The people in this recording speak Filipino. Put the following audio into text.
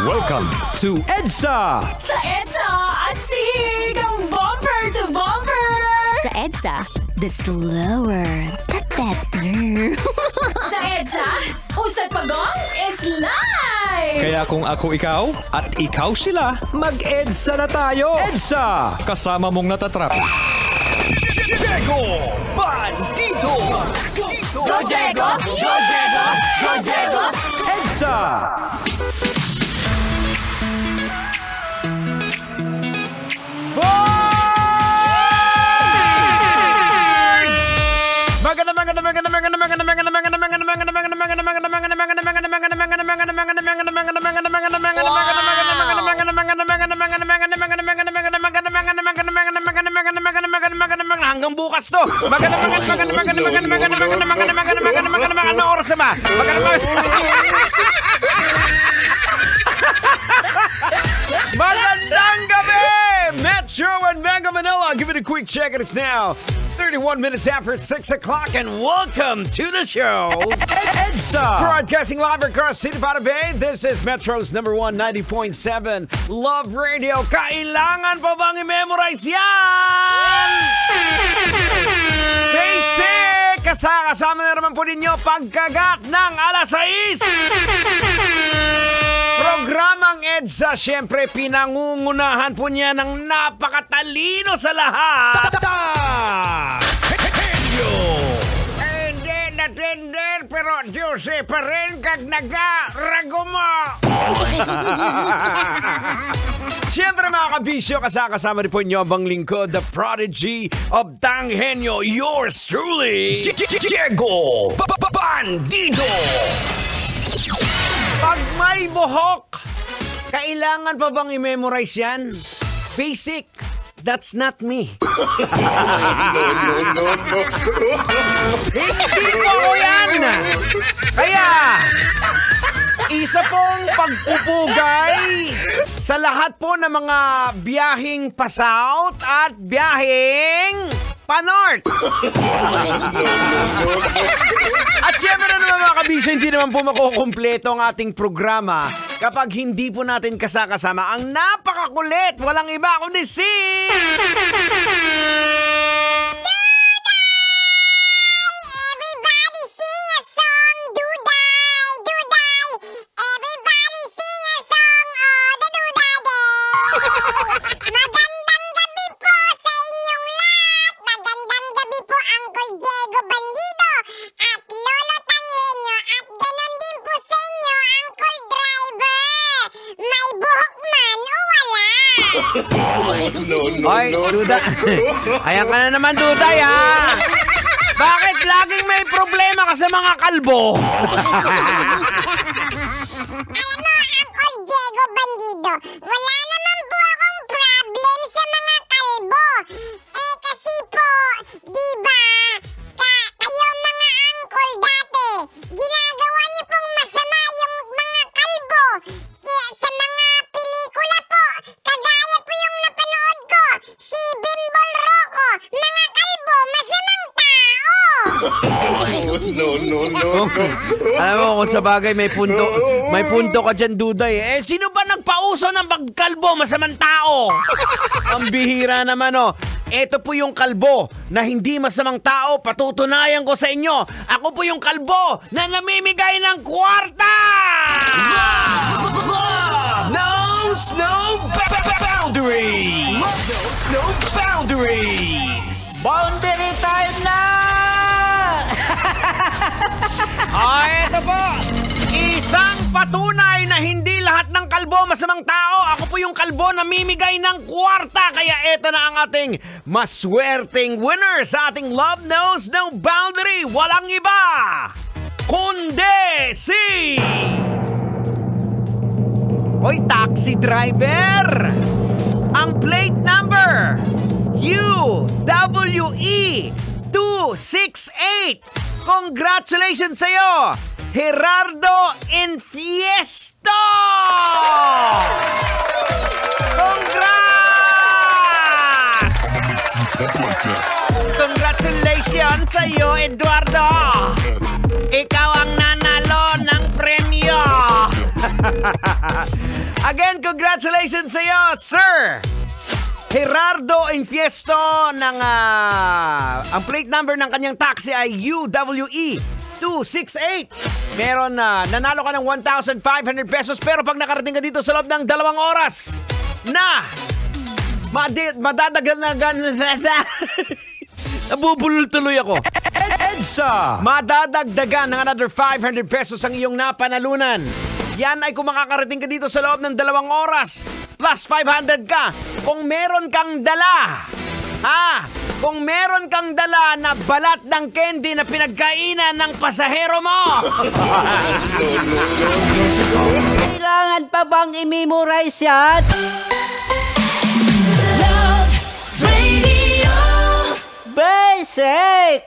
Welcome to EDSA! Sa EDSA, astig ang bumper to bumper! Sa EDSA, the slower, the better. Sa EDSA, usap pagong is live! Kaya kung ako ikaw at ikaw sila, mag-EDSA na tayo! EDSA! Kasama mong natatrap. Diego Bandido! Go Diego! Go Diego! Go Diego! EDSA! Hanggang bukas to. Ano oras na ba? Magandang gabi! Metro and Mega Manila. Give it a quick check. It is now 31 minutes after 6 o'clock and welcome to the show. EDSA! Broadcasting live across City Para Bay. This is Metro's number 1 90.7 Love Radio. Kailangan pa bang i-memorize yan? Basic! Kasama na naman po ninyo pagkagat ng alas 6. Programang EDSA, syempre pinangungunahan po niya ng napakatalino sa lahat. Hindi na tender, pero Diyos pa rin kag naga-rago mo. Siyempre mga kabisyo, kasama rin po inyo ang lingkod, the prodigy of Tanghenyo, yours truly, Diego Bandido! Pag may buhok, kailangan pa bang i-memorize yan? Basic. That's not me. Hindi po ako yan. Kaya, isa pong pagpupugay sa lahat po ng mga biyaheng pa-south at biyaheng pa-north. At syempre na naman mga kabisyo, hindi naman po makukumpleto ang ating programa kapag hindi po natin kasama ang napakakulit, walang iba kundi si... Everybody sing a song, Duday, Duday. Everybody sing a song, oh, the Dudade. Magandang gabi po sa inyong lahat. Magandang gabi po, Uncle Diego Bandido at Lolo Tanghenyo. At ganon din po sa inyo, Uncle Driver. May buhok man o wala? Oy, Duda. Ayan ka na naman, Duday, ha? Bakit laging may problema ka sa mga kalbo? Alam mo, Uncle Diego Bandido, wala naman po akong problem sa mga kalbo. Eh kasi po, di ba, kayo mga uncle dati, ginagawa niyo pong masama yung mga kalbo. Kaya sa mga pelikula po, kagaya po yung napanood ko, si Bimbol Rocco, mga kalbo, masamang tao. Alam mo, kung sa bagay may punto ka dyan, Duday. Sino ba nagpauso ng pagkalbo? Masamang tao. Ang bihira naman, oh. Ito po yung kalbo na hindi masamang tao. Patutunayan ko sa inyo. Ako po yung kalbo na namimigay ng kwarta! Love knows no boundaries! Love knows no boundaries! Boundary time na! Ito po. Isang patunay na hindi lahat ng kalbo masamang tao. Ako po yung kalbo na mimigay ng kwarta. Kaya ito na ang ating maswerteng winner sa ating Love Knows No Boundary. Walang iba kundi si... Hoy, taxi driver! Ang plate number UWE 268. Congratulations sa'yo, Gerardo Infiesto! Congrats! Congratulations sa'yo, Eduardo! Ikaw ang nanalo ng premyo! Again, congratulations sa iyo, Sir Gerardo Infiesto ng ang plate number ng kanyang taxi ay UWE 268. Meron nanalo ka ng 1,500 pesos, pero pag nakarating ka dito sa loob ng 2 oras na madadagdagan nabubulol tuloy ako. EDSA! Madadagdagan ng another 500 pesos ang iyong napanalunan. Yan ay kung makakarating ka dito sa loob ng 2 oras plus 500 ka. Kung meron kang dala, kung meron kang dala na balat ng candy na pinagkainan ng pasahero mo. Kailangan pa bang i-memorize yan? Love Radio. Basic!